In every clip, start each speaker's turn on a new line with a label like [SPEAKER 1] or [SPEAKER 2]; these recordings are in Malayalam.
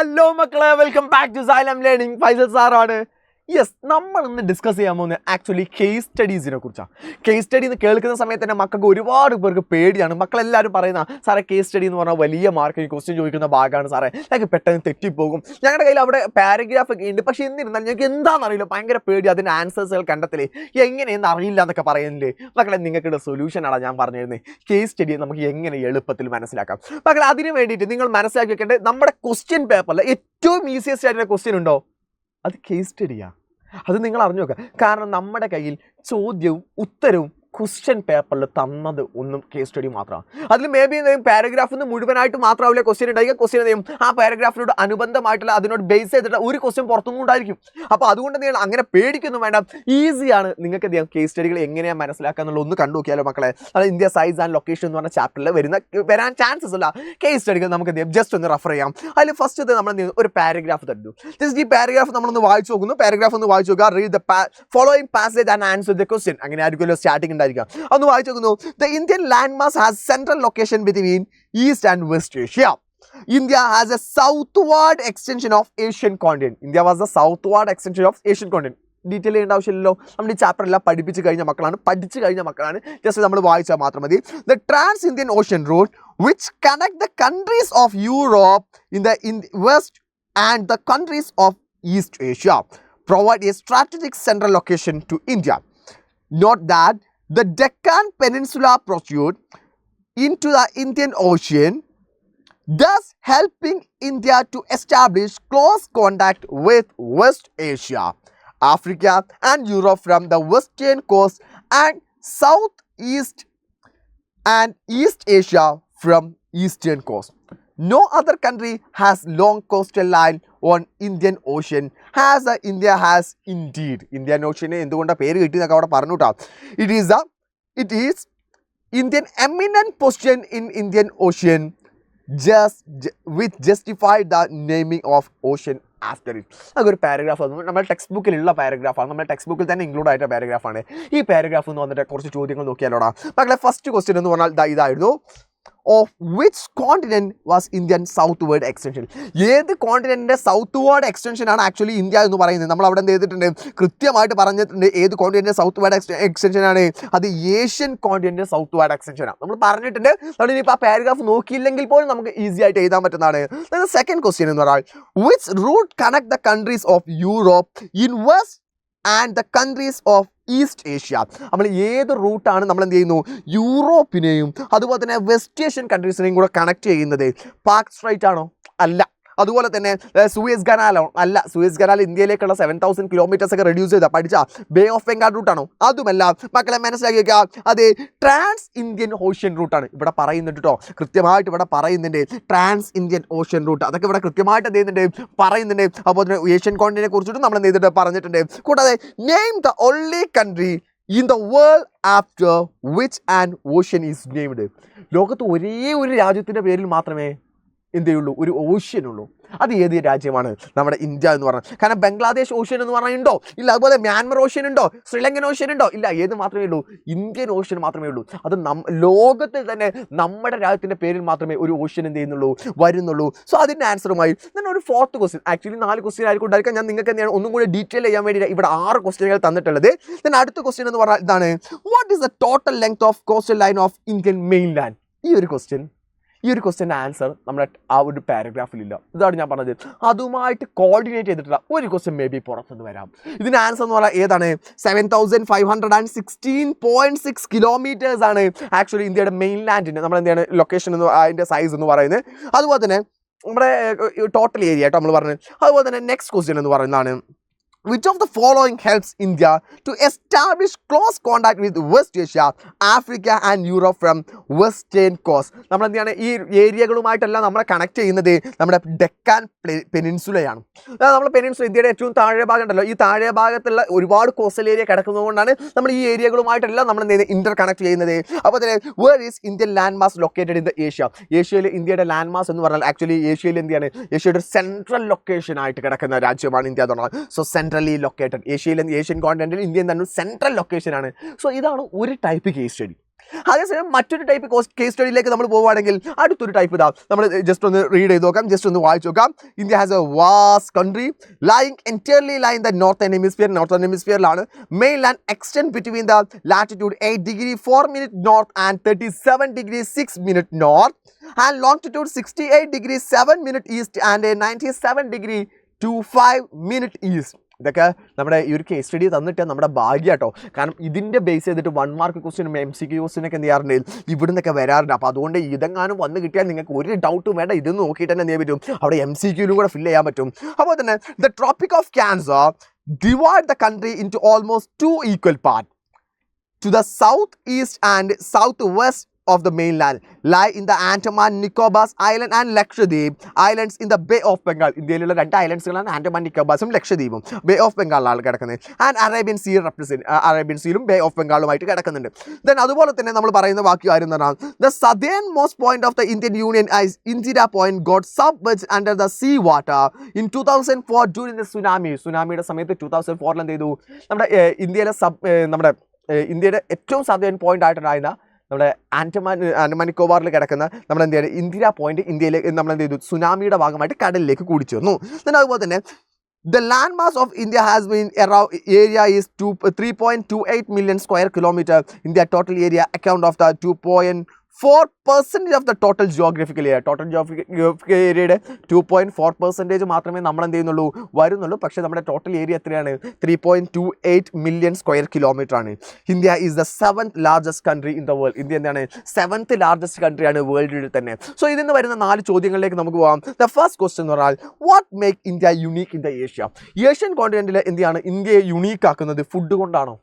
[SPEAKER 1] ഹലോ മക്കളെ, welcome back to Xylem learning. Faisal സാറാണ്. യെസ്, നമ്മൾ ഇന്ന് ഡിസ്കസ് ചെയ്യാൻ പോകുന്നത് ആക്ച്വലി കേസ് സ്റ്റഡീസിനെ കുറിച്ചാണ്. കേസ് സ്റ്റഡി എന്ന് കേൾക്കുന്ന സമയത്ത് തന്നെ മക്കൾക്ക് ഒരുപാട് പേർക്ക് പേടിയാണ്. മക്കളെല്ലാവരും പറയുന്ന സാറേ കേസ് സ്റ്റഡി എന്ന് പറഞ്ഞാൽ വലിയ മാർക്ക് ക്വസ്റ്റ്യൻ ചോദിക്കുന്ന ഭാഗമാണ് സാറേ, ഞങ്ങൾക്ക് പെട്ടെന്ന് തെറ്റിപ്പോകും. ഞങ്ങളുടെ കയ്യിൽ അവിടെ പാരഗ്രാഫ് ഒക്കെ ഉണ്ട്, പക്ഷേ എന്നിരുന്നാൽ ഞങ്ങൾക്ക് എന്താണെന്നറിയില്ല, ഭയങ്കര പേടി, അതിൻ്റെ ആൻസേഴ്സുകൾ കണ്ടെത്തലേ എങ്ങനെയെന്ന് അറിയില്ല എന്നൊക്കെ പറയുന്നില്ലേ മക്കളെ. നിങ്ങൾക്കുള്ള സൊല്യൂഷനാണ് ഞാൻ പറഞ്ഞിരുന്നത്. കേസ് സ്റ്റഡി നമുക്ക് എങ്ങനെ എളുപ്പത്തിൽ മനസ്സിലാക്കാം. മക്കളെ, അതിന് വേണ്ടിയിട്ട് നിങ്ങൾ മനസ്സിലാക്കി വെക്കേണ്ടത് നമ്മുടെ ക്വസ്റ്റ്യൻ പേപ്പറിൽ ഏറ്റവും ഈസിയസ്റ്റ് ആയിട്ടുള്ള ക്വസ്റ്റ്യൻ ഉണ്ടോ, അത് കേസ് സ്റ്റഡിയാണ്. അത് നിങ്ങൾ അറിഞ്ഞു നോക്കുക. കാരണം നമ്മുടെ കയ്യിൽ ചോദ്യവും ഉത്തരവും ക്വസ്റ്റ്യൻ പേപ്പറിൽ തന്നത് ഒന്നും കേസ് സ്റ്റഡി മാത്രമാണ്. അതിൽ മേ ബി എന്തെങ്കിലും പാരഗ്രാഫിൽ നിന്ന് മുഴുവനായിട്ട് മാത്രമാവില്ല ക്വസ്റ്റ്യൻ ഉണ്ടായിരിക്കും. ക്വസ്റ്റ്യൻ എന്തെയും ആ പാരഗ്രാഫിനോട് അനുബന്ധമായിട്ടുള്ള അതിനോട് ബേസ് ചെയ്തിട്ട് ഒരു ക്വസ്റ്റ്യൻ പുറത്തുനിന്നും ഉണ്ടായിരിക്കും. അപ്പോൾ അതുകൊണ്ട് നിങ്ങൾ അങ്ങനെ പേടിക്കൊന്നും വേണ്ട, ഈസിയാണ്. നിങ്ങൾക്ക് എന്ത് ചെയ്യാം, കേസ് സ്റ്റഡികൾ എങ്ങനെയാണ് മനസ്സിലാക്കുക എന്നുള്ള ഒന്ന് കണ്ടു നോക്കിയാലോ മക്കളെ. അത് ഇന്ത്യ സൈസ് ആൻഡ് ലൊക്കേഷൻ എന്ന് പറഞ്ഞ ചാപ്റ്ററിൽ വരാൻ ചാൻസസ് ഉള്ള കേസ് സ്റ്റഡികൾ നമുക്ക് എന്ത് ചെയ്യാം, ജസ്റ്റ് ഒന്ന് റെഫർ ചെയ്യാം. അതിൽ ഫസ്റ്റ് നമ്മൾ ഒരു പാരഗ്രാഫ് തരുന്നു. ജസ്റ്റ് ഈ പാരഗ്രാഫ് നമ്മളൊന്ന് വായിച്ചു നോക്കുന്നു. പാരഗ്രാഫ് ഒന്ന് വായിച്ചു നോക്കുക. Read the following passage and answer the question. അങ്ങനെ ആയിരിക്കുമല്ലോ സ്റ്റാർട്ടിംഗ്. ഒന്ന് വായിച്ചു നോക്കുന്നു. The Indian land mass has central location between east and west Asia. India has a southward extension of Asian continent. India was the southward extension of Asian continent. Detail ചെയ്യേണ്ട ആവശ്യമില്ലല്ലോ, നമ്മൾ ഈ ചാപ്റ്റർ എല്ലാം പഠിച്ചു കഴിഞ്ഞ മക്കളാണ്. ജസ്റ്റ് നമ്മൾ വായിച്ചാൽ മാത്രം മതി. The trans Indian ocean route which connect the countries of Europe in west and the countries of east Asia provide a strategic central location to India. Note that the Deccan Peninsula protrudes into the Indian Ocean, thus helping India to establish close contact with West Asia, Africa and Europe from the western coast and southeast and East Asia from eastern coast. No other country has long coastal line on Indian Ocean as India has indeed. Indian Ocean എന്തുകൊണ്ടാണ് പേര് കിട്ടിയെന്നൊക്കെ അവിടെ പറഞ്ഞു കേട്ടോ. It is Indian eminent position in Indian Ocean which justify the naming of ocean after it. അതൊരു പാരഗ്രാഫ് ആണ്, നമ്മുടെ ടെക്സ്റ്റ് ബുക്കിലുള്ള പാരഗ്രാഫാണ്. നമ്മുടെ ടെക്സ്റ്റ് ബുക്കിൽ തന്നെ ഇൻക്ലൂഡ് ആയിട്ട് പാരഗ്രാഫാണ്. ഈ പാരഗ്രാഫ് എന്ന് വന്നിട്ട് കുറച്ച് ചോദ്യങ്ങൾ നോക്കിയാലോടാ മക്കളെ. ഫസ്റ്റ് ക്വസ്റ്റ്യൻ എന്ന് പറഞ്ഞാൽ ഇതായിരുന്നു. Of which continent was Indian southward extension? ഏത് കോണ്ടിനെന്റിന്റെ സൗത്ത്വേർഡ് എക്സ്റ്റൻഷൻ ആണ് ആക്ച്വലി ഇന്ത്യ എന്ന് പറയുന്നത്? നമ്മൾ അവിടെ എന്ത് ചെയ്തിട്ടുണ്ട്, കൃത്യമായിട്ട് പറഞ്ഞിട്ടുണ്ട്. ഏത് കോണ്ടിനെന്റിന്റെ സൗത്ത്വേർഡ് എക്സ്റ്റൻഷൻ ആണ്? അത് ഏഷ്യൻ കോണ്ടിനെന്റിന്റെ സൗത്ത്വേർഡ് എക്സ്റ്റൻഷൻ ആണ് നമ്മൾ പറഞ്ഞിട്ടുണ്ട്. നമ്മൾ ഇനിയിപ്പോൾ ആ പാരഗ്രാഫ് നോക്കിയില്ലെങ്കിൽ പോലും നമുക്ക് ഈസി ആയിട്ട് എഴുതാൻ പറ്റുന്നതാണ്. സെക്കൻഡ് ക്വസ്റ്റ്യൻ എന്ന് പറഞ്ഞാൽ which route connect the countries of Europe in west and the countries of east Asia? നമ്മൾ ഏത് റൂട്ടാണ് നമ്മൾ എന്ത് ചെയ്യുന്നു, യൂറോപ്പിനെയും അതുപോലെ തന്നെ വെസ്റ്റ് ഏഷ്യൻ കൺട്രീസിനെയും കൂടെ കണക്ട് ചെയ്യുന്നത്? പാക് സ്ട്രൈറ്റ് ആണോ? അല്ല. അതുപോലെ തന്നെ സൂയസ് കനാലോ? അല്ല. സൂയസ് കനാൽ ഇന്ത്യയിലേക്കുള്ള 7000 കിലോമീറ്റേഴ്സ് ഒക്കെ റെഡ്യൂസ് ചെയ്താൽ പഠിച്ച ബേ ഓഫ് ബംഗാൾ റൂട്ടാണോ? അതുമല്ല. മക്കളെ മനസ്സിലാക്കി വെക്കുക, അത് ട്രാൻസ് ഇന്ത്യൻ ഓഷ്യൻ റൂട്ടാണ് ഇവിടെ പറയുന്നുണ്ട് കേട്ടോ. കൃത്യമായിട്ട് ഇവിടെ പറയുന്നുണ്ട് ട്രാൻസ് ഇന്ത്യൻ ഓഷ്യൻ റൂട്ട്. അതൊക്കെ ഇവിടെ കൃത്യമായിട്ട് എന്ത് ചെയ്യുന്നുണ്ട്, പറയുന്നുണ്ട്. അപ്പോൾ തന്നെ ഏഷ്യൻ കോണ്ടിനെ കുറിച്ചിട്ട് നമ്മൾ എന്ത് ചെയ്തിട്ട് പറഞ്ഞിട്ടുണ്ട്. കൂടാതെ name the only country in the world after which and ocean is named. ലോകത്ത് ഒരേ ഒരു രാജ്യത്തിൻ്റെ പേരിൽ മാത്രമേ എന്തുള്ളൂ, ഒരു ഓഷ്യൻ ഉള്ളൂ. അത് ഏത് രാജ്യമാണ്? നമ്മുടെ ഇന്ത്യ എന്ന് പറഞ്ഞാൽ. കാരണം ബംഗ്ലാദേശ് ഓഷ്യൻ എന്ന് പറഞ്ഞാൽ ഉണ്ടോ? ഇല്ല. അതുപോലെ മ്യാൻമർ ഓഷ്യൻ ഉണ്ടോ? ശ്രീലങ്കൻ ഓഷ്യൻ ഉണ്ടോ? ഇല്ല. ഏത് മാത്രമേ ഉള്ളൂ? ഇന്ത്യൻ ഓഷ്യൻ മാത്രമേ ഉള്ളൂ. അത് ലോകത്തിൽ തന്നെ നമ്മുടെ രാജ്യത്തിൻ്റെ പേരിൽ മാത്രമേ ഒരു ഓഷ്യൻ എന്ത് ചെയ്യുന്നുള്ളൂ, വരുന്നുള്ളൂ. സോ അതിൻ്റെ ആൻസറുമായി ഞാൻ ഒരു ഫോർത്ത് ക്വസ്റ്റ്യൻ, ആക്ച്വലി 4 ക്വസ്റ്റ്യൻ ആയിരിക്കും ഉണ്ടായിരിക്കാം. ഞാൻ നിങ്ങൾക്ക് എന്താണ് ഒന്നും കൂടി ഡീറ്റെയിൽ ചെയ്യാൻ വേണ്ടി ഇവിടെ 6 ക്വസ്റ്റ്യനുകൾ തന്നിട്ടുള്ളത്. then അടുത്ത ക്വസ്റ്റ്യൻ എന്ന് പറഞ്ഞാൽ ഇതാണ്. What is the total length of coastal line of Indian mainland? ഈ ഒരു ക്വസ്റ്റ്യൻ്റെ ആൻസർ നമ്മുടെ ആ ഒരു പാരഗ്രാഫിലില്ല. ഇതാണ് ഞാൻ പറഞ്ഞത്. അതുമായിട്ട് കോർഡിനേറ്റ് ചെയ്തിട്ടുള്ള ഒരു ക്വസ്റ്റ്യൻ മേ ബി പുറത്തുനിന്ന് വരാം. ഇതിൻ്റെ ആൻസർ എന്ന് പറഞ്ഞാൽ ഏതാണ്? 7516.6 കിലോമീറ്റേഴ്സ് ആണ് ആക്ച്വലി ഇന്ത്യയുടെ മെയിൻലാൻഡിൻ്റെ നമ്മൾ എന്താണ് ലൊക്കേഷൻ എന്ന് അതിൻ്റെ സൈസ് എന്ന് പറയുന്നത്. അതുപോലെ തന്നെ നമ്മുടെ ടോട്ടൽ ഏരിയ ആയിട്ട് നമ്മൾ പറഞ്ഞത്. അതുപോലെ തന്നെ നെക്സ്റ്റ് ക്വസ്റ്റ്യൻ എന്ന് പറയുന്നതാണ്, which of the following helps India to establish close contact with West Asia, Africa and Europe from western coast? നമ്മൾ എന്താണ് ഈ ഏരിയകളുമായിട്ടെല്ലാം നമ്മളെ കണക്ട് ചെയ്യുന്നത് നമ്മുടെ ഡെക്കാൻ പെനിൻസുലയാണ്. നമ്മൾ പെനിൻസുല ഇന്ത്യയുടെ ഏറ്റവും താഴെ ഭാഗം ഉണ്ടല്ലോ, ഈ താഴെ ഭാഗത്തുള്ള ഒരുപാട് കോസ്റ്റൽ ഏരിയ കിടക്കുന്നതുകൊണ്ടാണ് നമ്മൾ ഈ ഏരിയകളുമായിട്ടെല്ലാം നമ്മൾ എന്ത് ചെയ്യുന്നത്, ഇന്റർ കണക്ട് ചെയ്യുന്നത്. അപ്പോൾ തന്നെ where is Indian land mass located in the Asia? ഏഷ്യയിൽ ഇന്ത്യയുടെ ലാൻഡ് മാസ് എന്ന് പറഞ്ഞാൽ ആക്ച്വലി ഏഷ്യയിൽ എന്താണ്, ഏഷ്യയുടെ ഒരു സെൻട്രൽ ലൊക്കേഷൻ ആയിട്ട് കിടക്കുന്ന രാജ്യമാണ് ഇന്ത്യ എന്ന് പറഞ്ഞാൽ. സോ സെൻട്രലി ലൊക്കേറ്റഡ് ഏഷ്യൻ കോണ്ടിനെന്റിൽ ഇന്ത്യ എന്താണ് സെൻട്രൽ ലൊക്കേഷൻ ആണ്. സോ ഇതാണ് ഒരു ടൈപ്പ് കേസ് സ്റ്റഡി. അതേസമയം മറ്റൊരു ടൈപ്പ് കേസ് സ്റ്റഡിയിലേക്ക് നമ്മൾ പോവുകയാണെങ്കിൽ അടുത്തൊരു ടൈപ്പ് ഇതാ നമ്മൾ ജസ്റ്റ് ഒന്ന് റീഡ് ചെയ്ത് നോക്കാം, ജസ്റ്റ് ഒന്ന് വായിച്ചു നോക്കാം. India has a vast country lying entirely in the northern ഹെമിസ്ഫിയറിലാണ്. Mainland extend between the latitude 8 degree 4 minute north and 37 degree 6 minute north and longitude 68 degree 7 minute east and 97 degree 25 minute east. ഇതൊക്കെ നമ്മുടെ ഈ ഒരു കേസ് സ്റ്റഡി തന്നിട്ട് നമ്മുടെ ഭാഗ്യം കേട്ടോ. കാരണം ഇതിൻ്റെ ബേസ് ചെയ്തിട്ട് 1 മാർക്ക് ക്വസ്റ്റ്യനും MCQ ക്വസ്റ്റ്യനൊക്കെ എന്ത് ചെയ്യാറുണ്ട്, ഇവിടെ നിന്നൊക്കെ വരാറുണ്ട്. അപ്പോൾ അതുകൊണ്ട് ഇതെങ്ങാനും വന്ന് കിട്ടിയാൽ നിങ്ങൾക്ക് ഒരു ഡൗട്ടും വേണ്ട, ഇതൊന്ന് നോക്കിയിട്ട് തന്നെ എന്ത് ചെയ്യാൻ പറ്റും, അവിടെ MCQയിലും കൂടെ ഫില്ല് ചെയ്യാൻ പറ്റും. അപ്പോൾ തന്നെ the tropic of cancer divide the country into almost 2 equal parts. To the southeast and southwest of the mainland lie in the Andaman Nicobar Island and Lakshadweep Islands in the Bay of Bengal. ഇന്ത്യയിലുള്ള 2 ഐലൻഡ്സുകളാണ് ആൻഡമാൻ നിക്കോബാസും ലക്ഷദ്വീപും. ബേ ഓഫ് ബംഗാളിലാണ് കിടക്കുന്നത്. ആൻഡ് അറേബ്യൻ സീയിലും ബേ ഓഫ് ബംഗാളുമായിട്ട് കിടക്കുന്നുണ്ട്. ദെൻ അതുപോലെ തന്നെ നമ്മൾ പറയുന്ന ബാക്കി കാര്യം എന്ന് പറഞ്ഞാൽ the southern most point of the Indian union is Indira point got submerged under the sea water in 2004 during the സുനാമിയുടെ സമയത്ത് 2004 എന്ത് ചെയ്തു, നമ്മുടെ ഇന്ത്യയുടെ ഏറ്റവും സദേൺ പോയിന്റ് ആയിട്ടുണ്ടായിരുന്ന നമ്മുടെ ആൻഡമാൻ നിക്കോബാറിൽ കിടക്കുന്ന നമ്മൾ എന്ത് ചെയ്യുക, ഇന്ദിര പോയിന്റ് ഇന്ത്യയിലേക്ക് നമ്മൾ എന്ത് ചെയ്തു, സുനാമിയുടെ ഭാഗമായിട്ട് കടലിലേക്ക് കൂടിച്ചു വന്നു. അതുപോലെ തന്നെ the landmass of India has been around area is 3.28 million square kilometer. India total area account of the 2.4% of the total geographical area. Total geographical ഏരിയയുടെ 2.4% മാത്രമേ നമ്മൾ എന്ത് ചെയ്യുന്നുള്ളൂ, വരുന്നുള്ളൂ. പക്ഷേ നമ്മുടെ ടോട്ടൽ ഏരിയ എത്രയാണ്, 3.28 million square kilometer ആണ്. India is the 7th largest country in the world. India എന്താണ്, 7th largest country ആണ് വേൾഡിൽ തന്നെ. സോ ഇതിൽ നിന്ന് വരുന്ന 4 ചോദ്യങ്ങളിലേക്ക് നമുക്ക് പോകാം. ദ ഫസ്റ്റ് ക്വസ്റ്റ്യൻ എന്ന് പറഞ്ഞാൽ what make India unique in the Asian കോണ്ടിനെന്റിൽ എന്തിനാണ് ഇന്ത്യയെ യുണീക്ക് ആക്കുന്നത്, ഫുഡ് കൊണ്ടാണോ?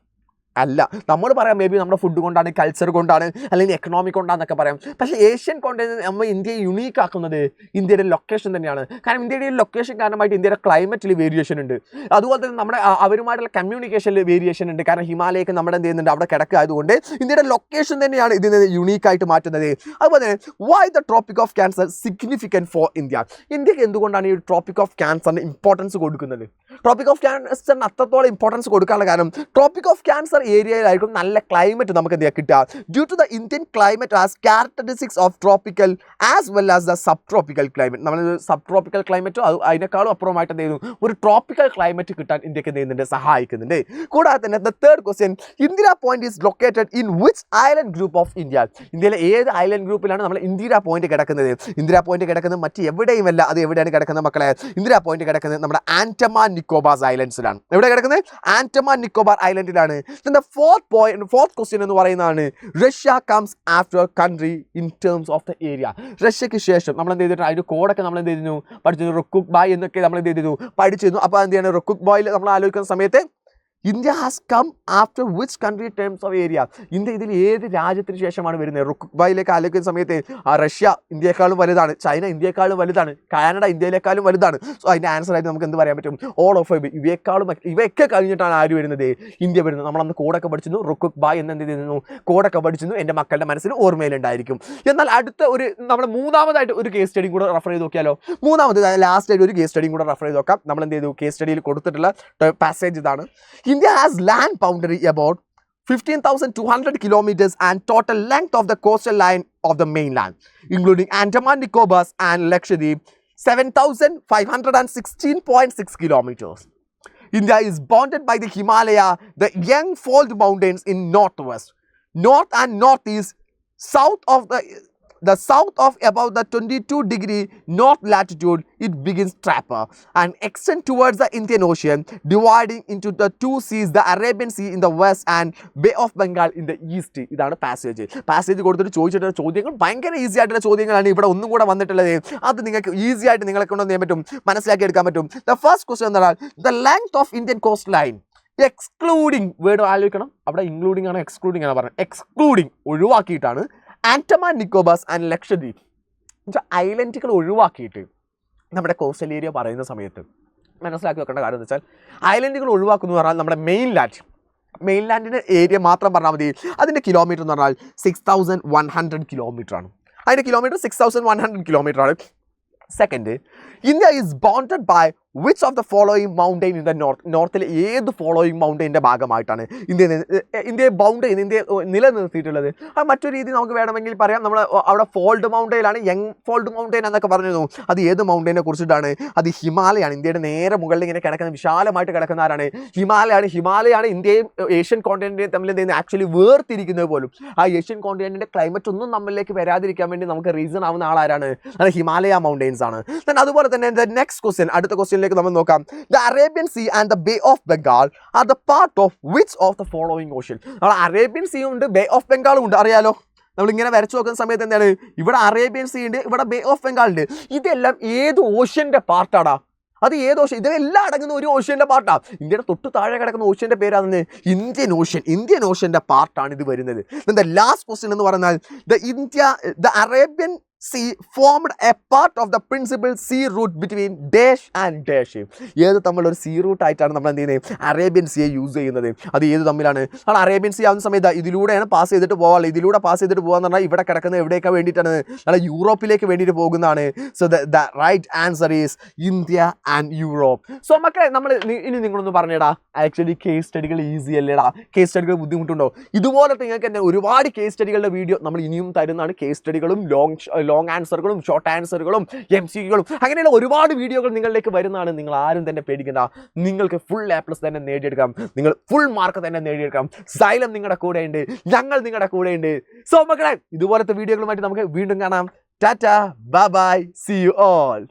[SPEAKER 1] അല്ല. നമ്മൾ പറയാം മേ ബി നമ്മുടെ ഫുഡ് കൊണ്ടാണ്, കൾച്ചർ കൊണ്ടാണ്, അല്ലെങ്കിൽ എക്കണോമിക് കൊണ്ടാണെന്നൊക്കെ പറയാം. പക്ഷേ ഏഷ്യൻ കോണ്ടിനെന്റ് നമ്മൾ ഇന്ത്യയെ യുണീക്ക് ആക്കുന്നത് ഇന്ത്യയുടെ ലൊക്കേഷൻ തന്നെയാണ്. കാരണം ഇന്ത്യയുടെ ലൊക്കേഷൻ കാരണമായിട്ട് ഇന്ത്യയുടെ ക്ലൈമറ്റിൽ വേരിയേഷൻ ഉണ്ട്. അതുപോലെ തന്നെ നമ്മുടെ അവരുമായിട്ടുള്ള കമ്മ്യൂണിക്കേഷനിൽ വേരിയേഷൻ ഉണ്ട്. കാരണം ഹിമാലയൊക്കെ നമ്മുടെ എന്ത് ചെയ്യുന്നുണ്ട്, അവിടെ കിടക്കായതുകൊണ്ട് ഇന്ത്യയുടെ ലൊക്കേഷൻ തന്നെയാണ് ഇതിനെ യുണീക്കായിട്ട് മാറ്റുന്നത്. അതുപോലെ തന്നെ why the tropic of cancer significant for India. ഇന്ത്യക്ക് എന്തുകൊണ്ടാണ് ഈ ട്രോപ്പിക് ഓഫ് ക്യാൻസറിന് ഇമ്പോർട്ടൻസ് കൊടുക്കുന്നത്? ട്രോപ്പിക് ഓഫ് ക്യാൻസറിന് അത്രത്തോളം ഇമ്പോർട്ടൻസ് കൊടുക്കാനുള്ള കാരണം ട്രോപ്പിക് ഓഫ് ക്യാൻസർ ഏരിയയിലായിരിക്കും നല്ല ക്ലൈമറ്റ് നമുക്ക് എന്ത് കിട്ടുക. Due to the Indian climate as characteristics of tropical as well as the sub tropical climate. നമ്മൾ സബ് ട്രോപ്പിക്കൽ ക്ലൈമറ്റോ അതിനേക്കാളും അപ്പുറമായിട്ട് എന്ത് ചെയ്യുന്നു, ഒരു ട്രോപ്പിക്കൽ ക്ലൈമറ്റ് കിട്ടാൻ ഇന്ത്യക്ക് എന്ത് ചെയ്യുന്നുണ്ട്, സഹായിക്കുന്നുണ്ട്. കൂടാതെ തന്നെ the third question, Indira point is located in which island group of India. ഇന്ത്യയിലെ ഏത് ഐലൻഡ് ഗ്രൂപ്പിലാണ് നമ്മൾ ഇന്ദിര പോയിന്റ് കിടക്കുന്നത്? ഇന്ദിര പോയിന്റ് കിടക്കുന്നത് മറ്റ് എവിടെയുമല്ല. അത് എവിടെയാണ് കിടക്കുന്നത് മക്കളെ? ഇന്ദിര പോയിന്റ് കിടക്കുന്നത് നമ്മുടെ ആൻഡമാൻ നിക്കോബാർ ഐലൻഡ്സിലാണ്. എവിടെ കിടക്കുന്നത്? Andaman Nicobar ഐലൻഡിലാണ്. The fourth question എന്ന് പറയുന്നതാണ് Russia comes after country in terms of the area. റഷ്യക്ക് ശേഷം നമ്മൾ എന്ത് ചെയ്തിട്ടുണ്ട്, അതിൻ്റെ കോഡൊക്കെ നമ്മൾ എന്ത് ചെയ്തിരുന്നു, പഠിച്ചിരുന്നു. റുക്കുക് ബായ് എന്നൊക്കെ നമ്മൾ എന്ത് ചെയ്തിരുന്നു, പഠിച്ചിരുന്നു. അപ്പോൾ എന്ത് ചെയ്യണം, റുക്കുക് ബായിൽ നമ്മൾ ആലോചിക്കുന്ന സമയത്ത് India has come after which country terms of area. India ഇതിൽ ഏത് രാജ്യത്തിന് ശേഷമാണ് വരുന്നത്? റുക്കുക് ബായിലേക്ക് ആലോചിക്കുന്ന സമയത്ത് റഷ്യ ഇന്ത്യയെക്കാളും വലുതാണ്, ചൈന ഇന്ത്യയെക്കാളും വലുതാണ്, കാനഡ ഇന്ത്യയിലേക്കാളും വലുതാണ്. സോ അതിൻ്റെ ആൻസർ ആയിട്ട് നമുക്ക് എന്ത് പറയാൻ പറ്റും, ഓൾ ഓഫ് ഇവയൊക്കെ കഴിഞ്ഞിട്ടാണ് ആര് വരുന്നത്, ഇന്ത്യ വരുന്നത്. നമ്മളന്ന് കോഡൊക്കെ പഠിച്ചിരുന്നു, റുക്കുക് ബായ് എന്ന് എന്ത് ചെയ്തിരുന്നു, കോഡൊക്കെ പഠിച്ചിരുന്നു. എൻ്റെ മക്കളുടെ മനസ്സിൽ ഓർമ്മയിലുണ്ടായിരിക്കും. എന്നാൽ അടുത്ത ഒരു നമ്മൾ മൂന്നാമതായിട്ട് ഒരു കേസ് സ്റ്റഡിയും കൂടെ റെഫർ ചെയ്ത് നോക്കിയാലോ. മൂന്നാമത് ലാസ്റ്റ് ആയിട്ട് ഒരു കേസ് സ്റ്റഡിയും കൂടെ റെഫർ ചെയ്ത് നോക്കാം. നമ്മൾ എന്ത് ചെയ്തു, കേസ് സ്റ്റഡിയിൽ കൊടുത്തിട്ടുള്ള പാസേജ് ഇതാണ്. India has land boundary about 15,200 kilometers and total length of the coastal line of the mainland, including Andaman Nicobar and Lakshadweep, 7,516.6 kilometers. India is bounded by the Himalaya, the Yangfold Mountains in northwest, north and northeast, south of about the 22 degree north latitude it begins Trapper and extend towards the Indian Ocean, dividing into the 2 seas, the Arabian Sea in the west and Bay of Bengal in the east. ഇതാണ് പാസേജ് കൊടുത്തിട്ട് ചോദിച്ചിട്ടുള്ള ചോദ്യങ്ങൾ ഭയങ്കര ഈസി ആയിട്ടുള്ള ചോദ്യങ്ങളാണ് ഇവിടെ ഒന്നും കൂടെ വന്നിട്ടുള്ളത്. അത് നിങ്ങൾക്ക് ഈസി ആയിട്ട് നിങ്ങളെ കൊണ്ട് ചെയ്യാൻ പറ്റും, മനസ്സിലാക്കി എടുക്കാൻ പറ്റും. ദ ഫസ്റ്റ് ക്വസ്റ്റ്യൻ എന്താണ്, the length of Indian coast line excluding, word ആലോചിക്കണം, അവിടെ ഇൻക്ലൂഡിംഗ് ആണോ എക്സ്ക്ലൂഡിംഗ് ആണോ പറഞ്ഞത്, എക്സ്ക്ലൂഡിംഗ് ഒഴിവാക്കിയിട്ടാണ് ആൻഡമാൻ നിക്കോബാർ ആൻഡ് ലക്ഷദ്വീപ് ഐലൻഡുകൾ ഒഴിവാക്കിയിട്ട് നമ്മുടെ കോസ്റ്റൽ ഏരിയ പറയുന്ന സമയത്ത് മനസ്സിലാക്കി വെക്കേണ്ട കാര്യം എന്ന് വെച്ചാൽ ഐലൻഡുകൾ ഒഴിവാക്കുന്നു പറഞ്ഞാൽ നമ്മുടെ മെയിൻലാൻഡിൻ്റെ ഏരിയ മാത്രം പറഞ്ഞാൽ മതി. അതിൻ്റെ കിലോമീറ്റർ എന്ന് പറഞ്ഞാൽ 6,100 കിലോമീറ്റർ ആണ്. അതിൻ്റെ കിലോമീറ്റർ 6,100 കിലോമീറ്റർ ആണ്. Second, India is bounded by which of the following mountain in the നോർത്തിലെ ഏത് ഫോളോയിങ് മൗണ്ടെയിൻ്റെ ഭാഗമായിട്ടാണ് ഇന്ത്യയെ ബൗണ്ടറി ഇന്ത്യ നിലനിർത്തിയിട്ടുള്ളത്? അത് മറ്റൊരു രീതി നമുക്ക് വേണമെങ്കിൽ പറയാം. നമ്മൾ അവിടെ ഫോൾഡ് മൗണ്ടെയിലാണ്, യങ് ഫോൾഡ് മൗണ്ടെയിൻ എന്നൊക്കെ പറഞ്ഞിരുന്നു. അത് ഏത് മൗണ്ടെയിനെ കുറിച്ചിട്ടാണ്? അത് ഹിമാലയാണ്. ഇന്ത്യയുടെ നേരെ മുകളിൽ ഇങ്ങനെ കിടക്കുന്ന വിശാലമായിട്ട് കിടക്കുന്ന ആരാണ്? ഹിമാലയാണ് ഇന്ത്യയും ഏഷ്യൻ കോണ്ടിനെന്റിനെയും തമ്മിൽ ആക്ച്വലി വേർതിരിക്കുന്നത് പോലും. ആ ഏഷ്യൻ കോണ്ടിനെന്റിന്റെ ക്ലൈമറ്റ് ഒന്നും നമ്മളിലേക്ക് വരാതിരിക്കാൻ വേണ്ടി നമുക്ക് റീസൺ ആവുന്ന ആളാരാണ്? അത് ഹിമാലയ മൗണ്ടെയിൻസ് ആണ്. അതുപോലെ തന്നെ നെക്സ്റ്റ് ക്വസ്റ്റ്യൻ, അടുത്ത ക്വസ്റ്റ്യനിലേക്ക് നമ്മൾ നോക്കാം. The Arabian sea and the bay of Bengal are the part of which of the following ocean? നമ്മൾ അറേബ്യൻ സീ ഉണ്ട്, ബേ ഓഫ് ബംഗാളും ഉണ്ട്, അറിയാലോ. നമ്മളിങ്ങനെ വരച്ചു നോക്കുന്ന സമയത്ത് എന്താണ്, ഇവിടെ അറേബ്യൻ സീ ഉണ്ട്, ഇവിടെ ബേ ഓഫ് ബംഗാൾ ഉണ്ട്. ഇതെല്ലാം ഏത് ഓഷ്യന്റെ പാർട്ടാടാ? അത് ഏത് ഓഷ്യൻ? ഇതെല്ലാം അടങ്ങുന്ന ഒരു ഓഷ്യന്റെ പാർട്ടാണ്. ഇന്ത്യയുടെ തൊട്ട് താഴെ കിടക്കുന്ന ഓഷ്യന്റെ പേരാണ് ഇന്ത്യൻ ഓഷ്യന്റെ പാർട്ടാണ് ഇത് വരുന്നത്. ദ ലാസ്റ്റ് ക്വസ്റ്റ്യൻ എന്ന് പറഞ്ഞാൽ the Arabian sea formed a part of the principal sea route between dash and dash. ഏത് തമ്മിലുള്ള ഒരു സീ റൂട്ട് ആയിട്ടാണ് നമ്മൾ എന്ത് ചെയ്യുന്നത്? അറേബ്യൻ സിയെ യൂസ് ചെയ്യുന്നത്. അത് ഏത് തമ്മിലാണ്? നമ്മൾ അറേബ്യൻ സീ ആവുന്ന സമയത്ത് ഇതിലൂടെയാണ് പാസ് ചെയ്തിട്ട് പോകാൻ. ഇതിലൂടെ പാസ് ചെയ്തിട്ട് പോകാന്ന് പറഞ്ഞാൽ ഇവിടെ കിടക്കുന്നത് എവിടെയൊക്കെ വേണ്ടിയിട്ടാണ്? നമ്മൾ യൂറോപ്പിലേക്ക് വേണ്ടിയിട്ട് പോകുന്നതാണ്. So the right answer is India and Europe. So മക്കളെ, നമ്മൾ ഇനി നിങ്ങളൊന്ന് പറഞ്ഞേടാ, ആക്ച്വലി കേസ് സ്റ്റഡികൾ ഈസി അല്ലേടാ? കേസ് സ്റ്റഡികൾ ബുദ്ധിമുട്ടുണ്ടോ? ഇതുപോലത്തെ നിങ്ങൾക്ക് തന്നെ ഒരുപാട് കേസ് സ്റ്റഡികളുടെ വീഡിയോ നമ്മൾ ഇനിയും തരുന്നതാണ്. കേസ് സ്റ്റഡികളും ലോങ് ആൻസറുകളും ഷോർട്ട് ആൻസറുകളും MCQകളും അങ്ങനെയുള്ള ഒരുപാട് വീഡിയോകൾ നിങ്ങളിലേക്ക് വരുന്നതാണ്. നിങ്ങൾ ആരും തന്നെ പേടിക്കണ്ട. നിങ്ങൾക്ക് ഫുൾ A+ തന്നെ നേടിയെടുക്കാം. നിങ്ങൾ ഫുൾ മാർക്ക് തന്നെ നേടിയെടുക്കാം. സൈലം നിങ്ങളുടെ കൂടെയുണ്ട്, ഞങ്ങൾ നിങ്ങളുടെ കൂടെയുണ്ട്. സോ മക്കളെ, ഇതുപോലത്തെ വീഡിയോകളുമായിട്ട് നമുക്ക് വീണ്ടും കാണാം. Tata, bye bye, see you all.